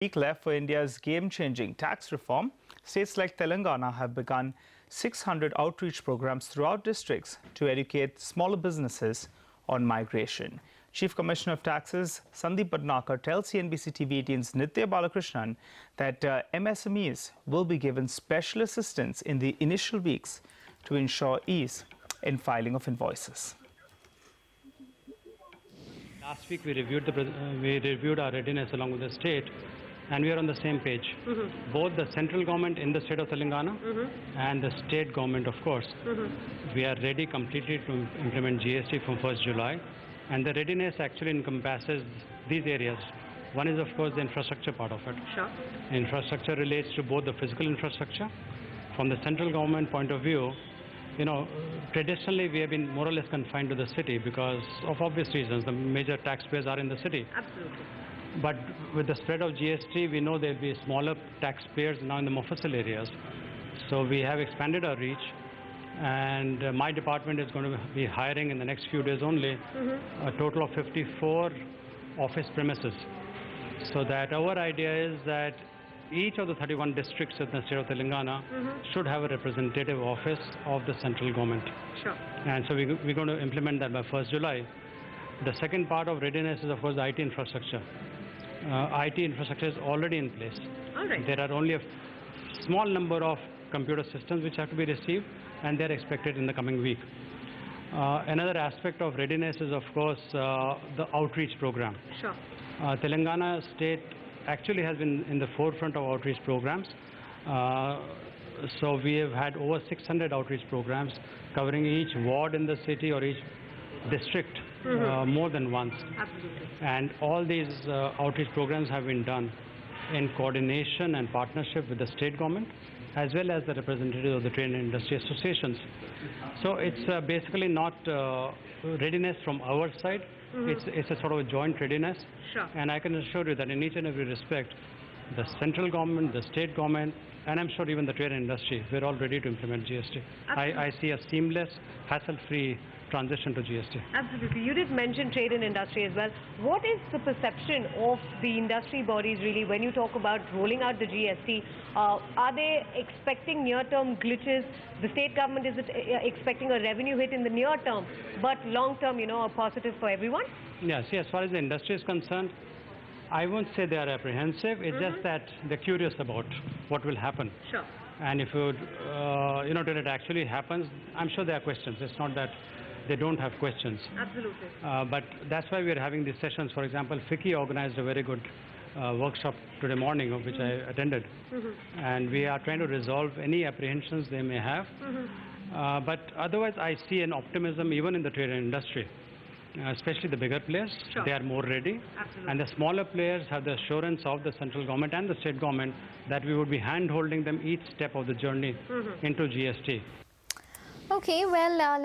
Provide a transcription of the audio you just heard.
Week left for India's game-changing tax reform. States like Telangana have begun 600 outreach programs throughout districts to educate smaller businesses on migration. Chief Commissioner of Taxes Sandeep Bhatnagar tells CNBC TV 18's Nitya Balakrishnan that MSMEs will be given special assistance in the initial weeks to ensure ease in filing of invoices. Last week we reviewed our readiness along with the state, and we are on the same page. Both the central government in the state of Telangana and the state government, of course. We are ready completely to implement GST from 1st July. And the readiness actually encompasses these areas. One is, of course, the infrastructure part of it. Sure. Infrastructure relates to both the physical infrastructure. From the central government point of view, traditionally we have been more or less confined to the city because of obvious reasons. The major taxpayers are in the city. Absolutely. But with the spread of GST, we know there will be smaller taxpayers now in the Mufassil areas. So we have expanded our reach. And my department is going to be hiring in the next few days only a total of 54 office premises. So that our idea is that each of the 31 districts in the state of Telangana should have a representative office of the central government. Sure. And so we're going to implement that by 1st July. The second part of readiness is, of course, the IT infrastructure. IT infrastructure is already in place. All right. There are only a small number of computer systems which have to be received, and they're expected in the coming week. Another aspect of readiness is, of course, the outreach program. Sure. Telangana State actually has been in the forefront of outreach programs. So we have had over 600 outreach programs covering each ward in the city or each district more than once. Absolutely. And all these outreach programs have been done in coordination and partnership with the state government, as well as the representatives of the trade and industry associations. So it's basically not readiness from our side. It's a sort of a joint readiness. Sure. And I can assure you that in each and every respect, the central government, the state government, and I'm sure even the trade and industry, we're all ready to implement GST. I see a seamless, hassle-free transition to GST. Absolutely. You did mention trade and industry as well. What is the perception of the industry bodies really when you talk about rolling out the GST? Are they expecting near-term glitches? The state government is expecting a revenue hit in the near term, but long-term, a positive for everyone? Yeah, see, as far as the industry is concerned, I won't say they are apprehensive. It's just that they're curious about what will happen. Sure. And if till it actually happens, I'm sure there are questions. It's not that they don't have questions. Absolutely. But that's why we're having these sessions. For example, FICCI organized a very good workshop today morning, of which I attended. And we are trying to resolve any apprehensions they may have. But otherwise, I see an optimism even in the trade and industry. Especially the bigger players, Sure. They are more ready. Absolutely. And the smaller players have the assurance of the central government and the state government that we would be hand-holding them each step of the journey into GST. Okay, well, let's